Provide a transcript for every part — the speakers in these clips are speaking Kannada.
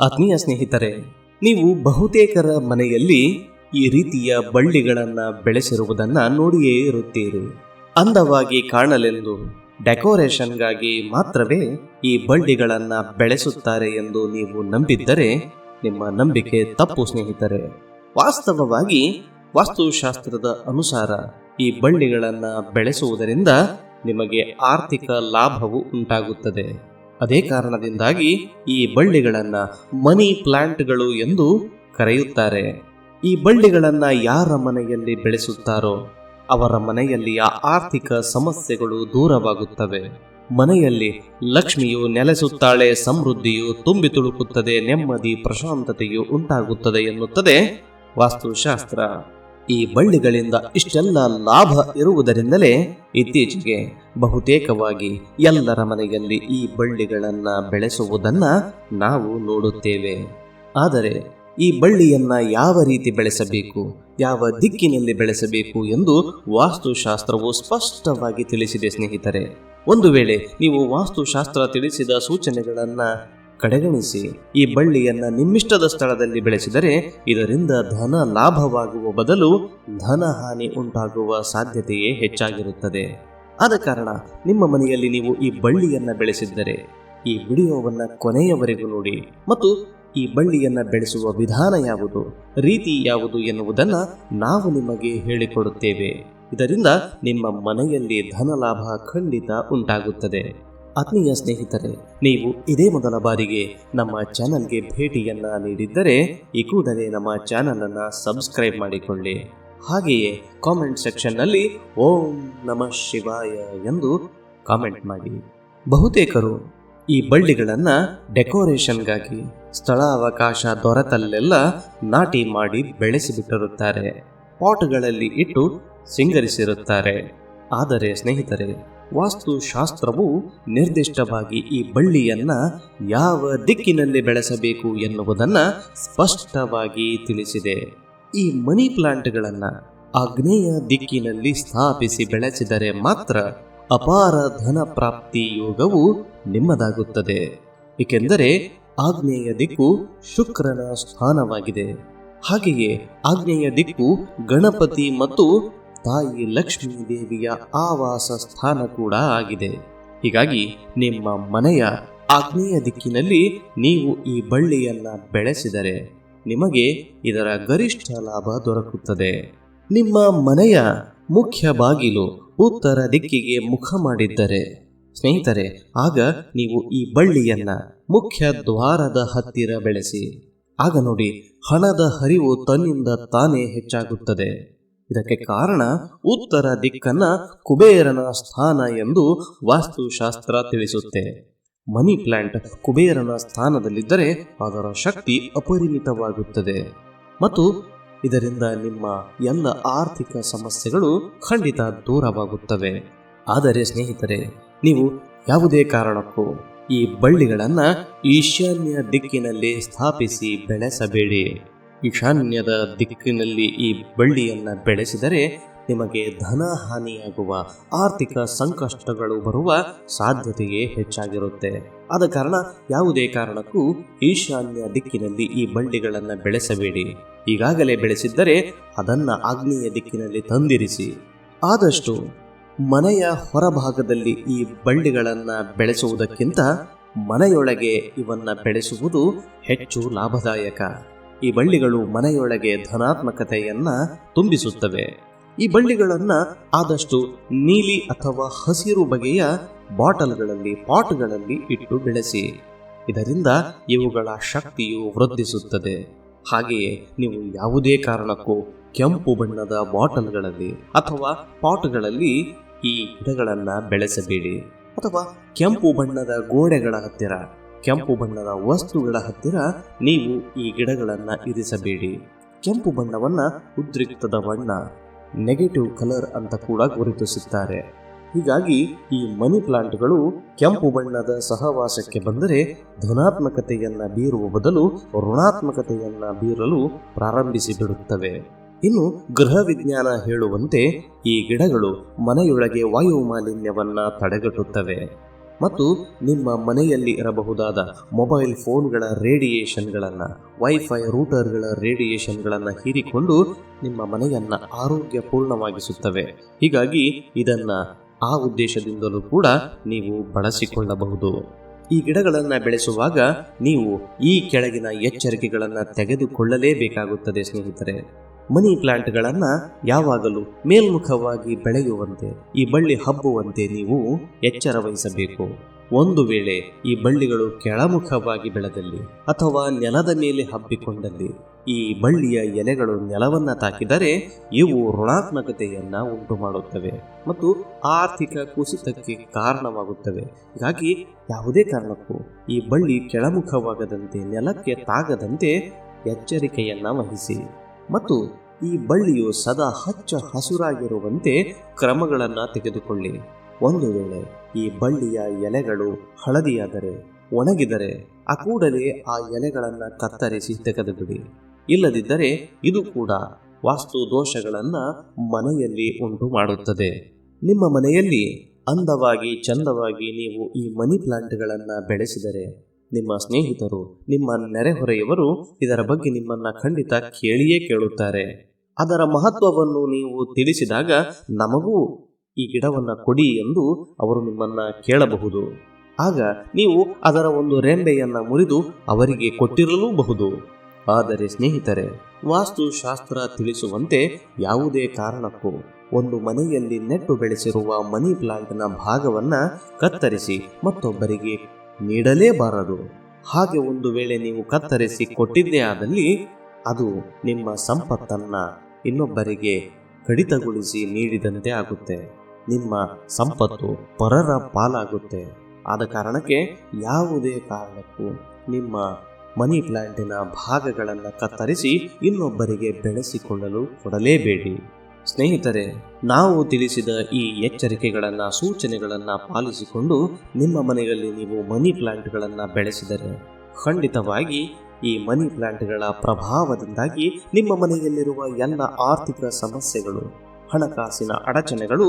ಆತ್ಮೀಯ ಸ್ನೇಹಿತರೆ, ನೀವು ಬಹುತೇಕರ ಮನೆಯಲ್ಲಿ ಈ ರೀತಿಯ ಬಳ್ಳಿಗಳನ್ನು ಬೆಳೆಸಿರುವುದನ್ನು ನೋಡಿಯೇ ಇರುತ್ತೀರಿ. ಅಂದವಾಗಿ ಕಾಣಲೆಂದು ಡೆಕೋರೇಷನ್ಗಾಗಿ ಮಾತ್ರವೇ ಈ ಬಳ್ಳಿಗಳನ್ನು ಬೆಳೆಸುತ್ತಾರೆ ಎಂದು ನೀವು ನಂಬಿದ್ದರೆ ನಿಮ್ಮ ನಂಬಿಕೆ ತಪ್ಪು ಸ್ನೇಹಿತರೆ. ವಾಸ್ತವವಾಗಿ ವಾಸ್ತುಶಾಸ್ತ್ರದ ಅನುಸಾರ ಈ ಬಳ್ಳಿಗಳನ್ನು ಬೆಳೆಸುವುದರಿಂದ ನಿಮಗೆ ಆರ್ಥಿಕ ಲಾಭವು ಉಂಟಾಗುತ್ತದೆ. ಅದೇ ಕಾರಣದಿಂದಾಗಿ ಈ ಬಳ್ಳಿಗಳನ್ನು ಮನಿ ಪ್ಲಾಂಟ್ಗಳು ಎಂದು ಕರೆಯುತ್ತಾರೆ. ಈ ಬಳ್ಳಿಗಳನ್ನು ಯಾರ ಮನೆಯಲ್ಲಿ ಬೆಳೆಸುತ್ತಾರೋ ಅವರ ಮನೆಯಲ್ಲಿಯ ಆರ್ಥಿಕ ಸಮಸ್ಯೆಗಳು ದೂರವಾಗುತ್ತವೆ. ಮನೆಯಲ್ಲಿ ಲಕ್ಷ್ಮಿಯು ನೆಲೆಸುತ್ತಾಳೆ, ಸಮೃದ್ಧಿಯು ತುಂಬಿ ತುಳುಕುತ್ತದೆ, ನೆಮ್ಮದಿ ಪ್ರಶಾಂತತೆಯು ಉಂಟಾಗುತ್ತದೆ ಎನ್ನುತ್ತದೆ ವಾಸ್ತುಶಾಸ್ತ್ರ. ಈ ಬಳ್ಳಿಗಳಿಂದ ಇಷ್ಟೆಲ್ಲ ಲಾಭ ಇರುವುದರಿಂದಲೇ ಇತ್ತೀಚೆಗೆ ಬಹುತೇಕವಾಗಿ ಎಲ್ಲರ ಮನೆಯಲ್ಲಿ ಈ ಬಳ್ಳಿಗಳನ್ನು ಬೆಳೆಸುವುದನ್ನು ನಾವು ನೋಡುತ್ತೇವೆ. ಆದರೆ ಈ ಬಳ್ಳಿಯನ್ನು ಯಾವ ರೀತಿ ಬೆಳೆಸಬೇಕು, ಯಾವ ದಿಕ್ಕಿನಲ್ಲಿ ಬೆಳೆಸಬೇಕು ಎಂದು ವಾಸ್ತುಶಾಸ್ತ್ರವು ಸ್ಪಷ್ಟವಾಗಿ ತಿಳಿಸಿದೆ ಸ್ನೇಹಿತರೆ. ಒಂದು ವೇಳೆ ನೀವು ವಾಸ್ತುಶಾಸ್ತ್ರ ತಿಳಿಸಿದ ಸೂಚನೆಗಳನ್ನು ಕಡೆಗಣಿಸಿ ಈ ಬಳ್ಳಿಯನ್ನು ನಿಮ್ಮಿಷ್ಟದ ಸ್ಥಳದಲ್ಲಿ ಬೆಳೆಸಿದರೆ ಇದರಿಂದ ಧನ ಲಾಭವಾಗುವ ಬದಲು ಧನ ಹಾನಿ ಉಂಟಾಗುವ ಸಾಧ್ಯತೆಯೇ ಹೆಚ್ಚಾಗಿರುತ್ತದೆ. ಆದ ಕಾರಣ ನಿಮ್ಮ ಮನೆಯಲ್ಲಿ ನೀವು ಈ ಬಳ್ಳಿಯನ್ನು ಬೆಳೆಸಿದ್ದರೆ ಈ ವಿಡಿಯೋವನ್ನು ಕೊನೆಯವರೆಗೂ ನೋಡಿ ಮತ್ತು ಈ ಬಳ್ಳಿಯನ್ನು ಬೆಳೆಸುವ ವಿಧಾನ ಯಾವುದು, ರೀತಿ ಯಾವುದು ಎನ್ನುವುದನ್ನು ನಾವು ನಿಮಗೆ ಹೇಳಿಕೊಡುತ್ತೇವೆ. ಇದರಿಂದ ನಿಮ್ಮ ಮನೆಯಲ್ಲಿ ಧನ ಲಾಭ ಖಂಡಿತ ಉಂಟಾಗುತ್ತದೆ. ಆತ್ಮೀಯ ಸ್ನೇಹಿತರೆ, ನೀವು ಇದೇ ಮೊದಲ ಬಾರಿಗೆ ನಮ್ಮ ಚಾನಲ್ಗೆ ಭೇಟಿಯನ್ನ ನೀಡಿದ್ದರೆ ಈ ಕೂಡಲೇ ನಮ್ಮ ಚಾನಲನ್ನು ಸಬ್ಸ್ಕ್ರೈಬ್ ಮಾಡಿಕೊಳ್ಳಿ. ಹಾಗೆಯೇ ಕಾಮೆಂಟ್ ಸೆಕ್ಷನ್ನಲ್ಲಿ ಓಂ ನಮಃ ಶಿವಾಯ ಎಂದು ಕಾಮೆಂಟ್ ಮಾಡಿ. ಬಹುತೇಕರು ಈ ಬಳ್ಳಿಗಳನ್ನು ಡೆಕೋರೇಷನ್ಗಾಗಿ ಸ್ಥಳಾವಕಾಶ ದೊರೆತಲ್ಲೆಲ್ಲ ನಾಟಿ ಮಾಡಿ ಬೆಳೆಸಿಬಿಟ್ಟಿರುತ್ತಾರೆ, ಪಾಟ್ಗಳಲ್ಲಿ ಇಟ್ಟು ಸಿಂಗರಿಸಿರುತ್ತಾರೆ. ಆದರೆ ಸ್ನೇಹಿತರೆ, ವಾಸ್ತುಶಾಸ್ತ್ರವು ನಿರ್ದಿಷ್ಟವಾಗಿ ಈ ಬಳ್ಳಿಯನ್ನು ಯಾವ ದಿಕ್ಕಿನಲ್ಲಿ ಬೆಳೆಸಬೇಕು ಎನ್ನುವುದನ್ನು ಸ್ಪಷ್ಟವಾಗಿ ತಿಳಿಸಿದೆ. ಈ ಮನಿ ಪ್ಲಾಂಟ್ಗಳನ್ನು ಆಗ್ನೇಯ ದಿಕ್ಕಿನಲ್ಲಿ ಸ್ಥಾಪಿಸಿ ಬೆಳೆಸಿದರೆ ಮಾತ್ರ ಅಪಾರ ಧನ ಪ್ರಾಪ್ತಿ ಯೋಗವು ನಿಮ್ಮದಾಗುತ್ತದೆ. ಏಕೆಂದರೆ ಆಗ್ನೇಯ ದಿಕ್ಕು ಶುಕ್ರನ ಸ್ಥಾನವಾಗಿದೆ. ಹಾಗೆಯೇ ಆಗ್ನೇಯ ದಿಕ್ಕು ಗಣಪತಿ ಮತ್ತು ತಾಯಿ ಲಕ್ಷ್ಮೀ ದೇವಿಯ ಆವಾಸ ಸ್ಥಾನ ಕೂಡ ಆಗಿದೆ. ಹೀಗಾಗಿ ನಿಮ್ಮ ಮನೆಯ ಆಗ್ನೇಯ ದಿಕ್ಕಿನಲ್ಲಿ ನೀವು ಈ ಬಳ್ಳಿಯನ್ನ ಬೆಳೆಸಿದರೆ ನಿಮಗೆ ಇದರ ಗರಿಷ್ಠ ಲಾಭ ದೊರಕುತ್ತದೆ. ನಿಮ್ಮ ಮನೆಯ ಮುಖ್ಯ ಬಾಗಿಲು ಉತ್ತರ ದಿಕ್ಕಿಗೆ ಮುಖ ಮಾಡಿದ್ದರೆ ಸ್ನೇಹಿತರೆ, ಆಗ ನೀವು ಈ ಬಳ್ಳಿಯನ್ನ ಮುಖ್ಯ ದ್ವಾರದ ಹತ್ತಿರ ಬೆಳೆಸಿ. ಆಗ ನೋಡಿ, ಹಣದ ಹರಿವು ತನ್ನಿಂದ ತಾನೇ ಹೆಚ್ಚಾಗುತ್ತದೆ. ಇದಕ್ಕೆ ಕಾರಣ ಉತ್ತರ ದಿಕ್ಕನ್ನ ಕುಬೇರನ ಸ್ಥಾನ ಎಂದು ವಾಸ್ತುಶಾಸ್ತ್ರ ತಿಳಿಸುತ್ತೆ. ಮನಿ ಪ್ಲಾಂಟ್ ಕುಬೇರನ ಸ್ಥಾನದಲ್ಲಿದ್ದರೆ ಅದರ ಶಕ್ತಿ ಅಪರಿಮಿತವಾಗುತ್ತದೆ ಮತ್ತು ಇದರಿಂದ ನಿಮ್ಮ ಎಲ್ಲ ಆರ್ಥಿಕ ಸಮಸ್ಯೆಗಳು ಖಂಡಿತ ದೂರವಾಗುತ್ತವೆ. ಆದರೆ ಸ್ನೇಹಿತರೆ, ನೀವು ಯಾವುದೇ ಕಾರಣಕ್ಕೂ ಈ ಬಳ್ಳಿಗಳನ್ನು ಈಶಾನ್ಯ ದಿಕ್ಕಿನಲ್ಲಿ ಸ್ಥಾಪಿಸಿ ಬೆಳೆಸಬೇಡಿ. ಈಶಾನ್ಯದ ದಿಕ್ಕಿನಲ್ಲಿ ಈ ಬಳ್ಳಿಯನ್ನು ಬೆಳೆಸಿದರೆ ನಿಮಗೆ ಧನ ಹಾನಿಯಾಗುವ, ಆರ್ಥಿಕ ಸಂಕಷ್ಟಗಳು ಬರುವ ಸಾಧ್ಯತೆಯೇ ಹೆಚ್ಚಾಗಿರುತ್ತೆ. ಆದ ಕಾರಣ ಯಾವುದೇ ಕಾರಣಕ್ಕೂ ಈಶಾನ್ಯ ದಿಕ್ಕಿನಲ್ಲಿ ಈ ಬಳ್ಳಿಗಳನ್ನು ಬೆಳೆಸಬೇಡಿ. ಈಗಾಗಲೇ ಬೆಳೆಸಿದ್ದರೆ ಅದನ್ನು ಆಗ್ನೇಯ ದಿಕ್ಕಿನಲ್ಲಿ ತಂದಿರಿಸಿ. ಆದಷ್ಟು ಮನೆಯ ಹೊರಭಾಗದಲ್ಲಿ ಈ ಬಳ್ಳಿಗಳನ್ನು ಬೆಳೆಸುವುದಕ್ಕಿಂತ ಮನೆಯೊಳಗೆ ಇವನ್ನ ಬೆಳೆಸುವುದು ಹೆಚ್ಚು ಲಾಭದಾಯಕ. ಈ ಬಳ್ಳಿಗಳು ಮನೆಯೊಳಗೆ ಧನಾತ್ಮಕತೆಯನ್ನ ತುಂಬಿಸುತ್ತವೆ. ಈ ಬಳ್ಳಿಗಳನ್ನು ಆದಷ್ಟು ನೀಲಿ ಅಥವಾ ಹಸಿರು ಬಗೆಯ ಬಾಟಲ್ಗಳಲ್ಲಿ, ಪಾಟ್ಗಳಲ್ಲಿ ಇಟ್ಟು ಬೆಳೆಸಿ. ಇದರಿಂದ ಇವುಗಳ ಶಕ್ತಿಯು ವೃದ್ಧಿಸುತ್ತದೆ. ಹಾಗೆಯೇ ನೀವು ಯಾವುದೇ ಕಾರಣಕ್ಕೂ ಕೆಂಪು ಬಣ್ಣದ ಬಾಟಲ್ಗಳಲ್ಲಿ ಅಥವಾ ಪಾಟ್ಗಳಲ್ಲಿ ಈ ಗಿಡಗಳನ್ನು ಬೆಳೆಸಬೇಡಿ. ಅಥವಾ ಕೆಂಪು ಬಣ್ಣದ ಗೋಡೆಗಳ ಹತ್ತಿರ, ಕೆಂಪು ಬಣ್ಣದ ವಸ್ತುಗಳ ಹತ್ತಿರ ನೀವು ಈ ಗಿಡಗಳನ್ನು ಇರಿಸಬೇಡಿ. ಕೆಂಪು ಬಣ್ಣವನ್ನು ಉದ್ರಿಕ್ತದ ಬಣ್ಣ, ನೆಗೆಟಿವ್ ಕಲರ್ ಅಂತ ಕೂಡ ಗುರುತಿಸುತ್ತಾರೆ. ಹೀಗಾಗಿ ಈ ಮನಿ ಪ್ಲಾಂಟ್ಗಳು ಕೆಂಪು ಬಣ್ಣದ ಸಹವಾಸಕ್ಕೆ ಬಂದರೆ ಧನಾತ್ಮಕತೆಯನ್ನು ಬೀರುವ ಬದಲು ಋಣಾತ್ಮಕತೆಯನ್ನು ಬೀರಲು ಪ್ರಾರಂಭಿಸಿ ಬಿಡುತ್ತವೆ. ಇನ್ನು ಗೃಹ ವಿಜ್ಞಾನ ಹೇಳುವಂತೆ ಈ ಗಿಡಗಳು ಮನೆಯೊಳಗೆ ವಾಯು ಮಾಲಿನ್ಯವನ್ನ ತಡೆಗಟ್ಟುತ್ತವೆ ಮತ್ತು ನಿಮ್ಮ ಮನೆಯಲ್ಲಿ ಇರಬಹುದಾದ ಮೊಬೈಲ್ ಫೋನ್ಗಳ ರೇಡಿಯೇಷನ್ಗಳನ್ನು, ವೈಫೈ ರೂಟರ್ಗಳ ರೇಡಿಯೇಷನ್ಗಳನ್ನು ಹೀರಿಕೊಂಡು ನಿಮ್ಮ ಮನೆಯನ್ನು ಆರೋಗ್ಯಪೂರ್ಣವಾಗಿಸುತ್ತವೆ. ಹೀಗಾಗಿ ಇದನ್ನು ಆ ಉದ್ದೇಶದಿಂದಲೂ ಕೂಡ ನೀವು ಬಳಸಿಕೊಳ್ಳಬಹುದು. ಈ ಗಿಡಗಳನ್ನು ಬೆಳೆಸುವಾಗ ನೀವು ಈ ಕೆಳಗಿನ ಎಚ್ಚರಿಕೆಗಳನ್ನು ತೆಗೆದುಕೊಳ್ಳಲೇಬೇಕಾಗುತ್ತದೆ ಸ್ನೇಹಿತರೆ. ಮನಿ ಪ್ಲಾಂಟ್ಗಳನ್ನು ಯಾವಾಗಲೂ ಮೇಲ್ಮುಖವಾಗಿ ಬೆಳೆಯುವಂತೆ, ಈ ಬಳ್ಳಿ ಹಬ್ಬುವಂತೆ ನೀವು ಎಚ್ಚರ ವಹಿಸಬೇಕು. ಒಂದು ವೇಳೆ ಈ ಬಳ್ಳಿಗಳು ಕೆಳಮುಖವಾಗಿ ಬೆಳೆದಲ್ಲಿ ಅಥವಾ ನೆಲದ ಮೇಲೆ ಹಬ್ಬಿಕೊಂಡಲ್ಲಿ ಈ ಬಳ್ಳಿಯ ಎಲೆಗಳು ನೆಲವನ್ನು ತಾಕಿದರೆ ಇವು ಋಣಾತ್ಮಕತೆಯನ್ನು ಉಂಟು ಮಾಡುತ್ತವೆ ಮತ್ತು ಆರ್ಥಿಕ ಕುಸಿತಕ್ಕೆ ಕಾರಣವಾಗುತ್ತವೆ. ಹೀಗಾಗಿ ಯಾವುದೇ ಕಾರಣಕ್ಕೂ ಈ ಬಳ್ಳಿ ಕೆಳಮುಖವಾಗದಂತೆ, ನೆಲಕ್ಕೆ ತಾಗದಂತೆ ಎಚ್ಚರಿಕೆಯನ್ನು ವಹಿಸಿ ಮತ್ತು ಈ ಬಳ್ಳಿಯು ಸದಾ ಹಚ್ಚ ಹಸುರಾಗಿರುವಂತೆ ಕ್ರಮಗಳನ್ನು ತೆಗೆದುಕೊಳ್ಳಿ. ಒಂದು ವೇಳೆ ಈ ಬಳ್ಳಿಯ ಎಲೆಗಳು ಹಳದಿಯಾದರೆ, ಒಣಗಿದರೆ ಆ ಕೂಡಲೇ ಆ ಎಲೆಗಳನ್ನು ಕತ್ತರಿಸಿ ತೆಗೆದುಬಿಡಿ. ಇಲ್ಲದಿದ್ದರೆ ಇದು ಕೂಡ ವಾಸ್ತು ದೋಷಗಳನ್ನು ಮನೆಯಲ್ಲಿ ಉಂಟು ಮಾಡುತ್ತದೆ. ನಿಮ್ಮ ಮನೆಯಲ್ಲಿ ಅಂದವಾಗಿ ಚಂದವಾಗಿ ನೀವು ಈ ಮನಿ ಪ್ಲಾಂಟ್ಗಳನ್ನು ಬೆಳೆಸಿದರೆ ನಿಮ್ಮ ಸ್ನೇಹಿತರು, ನಿಮ್ಮ ನೆರೆಹೊರೆಯವರು ಇದರ ಬಗ್ಗೆ ನಿಮ್ಮನ್ನು ಖಂಡಿತ ಕೇಳಿಯೇ ಕೇಳುತ್ತಾರೆ. ಅದರ ಮಹತ್ವವನ್ನು ನೀವು ತಿಳಿಸಿದಾಗ ನಮಗೂ ಈ ಗಿಡವನ್ನು ಕೊಡಿ ಎಂದು ಅವರು ನಿಮ್ಮನ್ನು ಕೇಳಬಹುದು. ಆಗ ನೀವು ಅದರ ಒಂದು ರೆಂಬೆಯನ್ನು ಮುರಿದು ಅವರಿಗೆ ಕೊಟ್ಟಿರಲೂಬಹುದು. ಆದರೆ ಸ್ನೇಹಿತರೆ, ವಾಸ್ತುಶಾಸ್ತ್ರ ತಿಳಿಸುವಂತೆ ಯಾವುದೇ ಕಾರಣಕ್ಕೂ ಒಂದು ಮನೆಯಲ್ಲಿ ನೆಟ್ಟು ಬೆಳೆಸಿರುವ ಮನಿ ಪ್ಲಾಂಟ್ನ ಭಾಗವನ್ನು ಕತ್ತರಿಸಿ ಮತ್ತೊಬ್ಬರಿಗೆ ನೀಡಲೇಬಾರದು. ಹಾಗೆ ಒಂದು ವೇಳೆ ನೀವು ಕತ್ತರಿಸಿ ಕೊಟ್ಟಿದ್ದೇ ಆದಲ್ಲಿ ಅದು ನಿಮ್ಮ ಸಂಪತ್ತನ್ನು ಇನ್ನೊಬ್ಬರಿಗೆ ಕಡಿತಗೊಳಿಸಿ ನೀಡಿದಂತೆ ಆಗುತ್ತೆ. ನಿಮ್ಮ ಸಂಪತ್ತು ಪರರ ಪಾಲಾಗುತ್ತೆ. ಆದ ಕಾರಣಕ್ಕೆ ಯಾವುದೇ ಕಾರಣಕ್ಕೂ ನಿಮ್ಮ ಮನಿ ಪ್ಲಾಂಟಿನ ಭಾಗಗಳನ್ನು ಕತ್ತರಿಸಿ ಇನ್ನೊಬ್ಬರಿಗೆ ಬೆಳೆಸಿಕೊಳ್ಳಲು ಕೊಡಲೇಬೇಡಿ. ಸ್ನೇಹಿತರೆ, ನಾವು ತಿಳಿಸಿದ ಈ ಎಚ್ಚರಿಕೆಗಳನ್ನು, ಸೂಚನೆಗಳನ್ನು ಪಾಲಿಸಿಕೊಂಡು ನಿಮ್ಮ ಮನೆಯಲ್ಲಿ ನೀವು ಮನಿ ಪ್ಲಾಂಟ್ಗಳನ್ನು ಬೆಳೆಸಿದರೆ ಖಂಡಿತವಾಗಿ ಈ ಮನಿ ಪ್ಲಾಂಟ್ಗಳ ಪ್ರಭಾವದಿಂದಾಗಿ ನಿಮ್ಮ ಮನೆಯಲ್ಲಿರುವ ಎಲ್ಲ ಆರ್ಥಿಕ ಸಮಸ್ಯೆಗಳು, ಹಣಕಾಸಿನ ಅಡಚಣೆಗಳು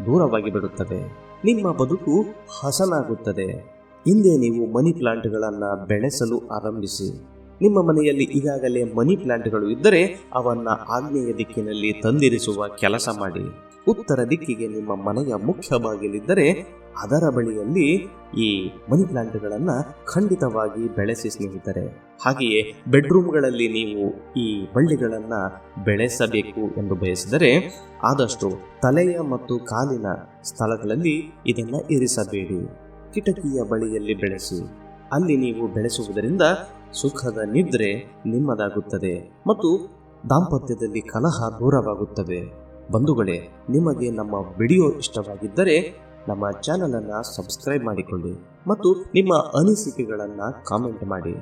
ದೂರವಾಗಿ ಬಿಡುತ್ತವೆ. ನಿಮ್ಮ ಬದುಕು ಹಸನಾಗುತ್ತದೆ. ಹಿಂದೆ ನೀವು ಮನಿ ಪ್ಲಾಂಟ್ಗಳನ್ನು ಬೆಳೆಸಲು ಆರಂಭಿಸಿ. ನಿಮ್ಮ ಮನೆಯಲ್ಲಿ ಈಗಾಗಲೇ ಮನಿ ಪ್ಲಾಂಟ್ಗಳು ಇದ್ದರೆ ಅವನ್ನು ಆಗ್ನೇಯ ದಿಕ್ಕಿನಲ್ಲಿ ತಂದಿರಿಸುವ ಕೆಲಸ ಮಾಡಿ. ಉತ್ತರ ದಿಕ್ಕಿಗೆ ನಿಮ್ಮ ಮನೆಯ ಮುಖ್ಯ ಬಾಗಿಲಿದ್ದರೆ ಅದರ ಬಳಿಯಲ್ಲಿ ಈ ಮನಿ ಪ್ಲಾಂಟ್ಗಳನ್ನು ಖಂಡಿತವಾಗಿ ಬೆಳೆಸಿ ಸ್ನೇಹಿತರೆ. ಹಾಗೆಯೇ ಬೆಡ್ರೂಮ್ಗಳಲ್ಲಿ ನೀವು ಈ ಬಳ್ಳಿಗಳನ್ನು ಬೆಳೆಸಬೇಕು ಎಂದು ಬಯಸಿದರೆ ಆದಷ್ಟು ತಲೆಯ ಮತ್ತು ಕಾಲಿನ ಸ್ಥಳಗಳಲ್ಲಿ ಇದನ್ನು ಇರಿಸಬೇಡಿ. ಕಿಟಕಿಯ ಬಳಿಯಲ್ಲಿ ಬೆಳೆಸಿ. ಅಲ್ಲಿ ನೀವು ಬೆಳೆಸುವುದರಿಂದ ಸುಖದ ನಿದ್ರೆ ನಿಮ್ಮದಾಗುತ್ತದೆ ಮತ್ತು ದಾಂಪತ್ಯದಲ್ಲಿ ಕಲಹ ದೂರವಾಗುತ್ತವೆ. ಬಂಧುಗಳೇ, ನಿಮಗೆ ನಮ್ಮ ವಿಡಿಯೋ ಇಷ್ಟವಾಗಿದ್ದರೆ ನಮ್ಮ ಚಾನಲನ್ನು ಸಬ್ಸ್ಕ್ರೈಬ್ ಮಾಡಿಕೊಳ್ಳಿ ಮತ್ತು ನಿಮ್ಮ ಅನಿಸಿಕೆಗಳನ್ನು ಕಾಮೆಂಟ್ ಮಾಡಿ.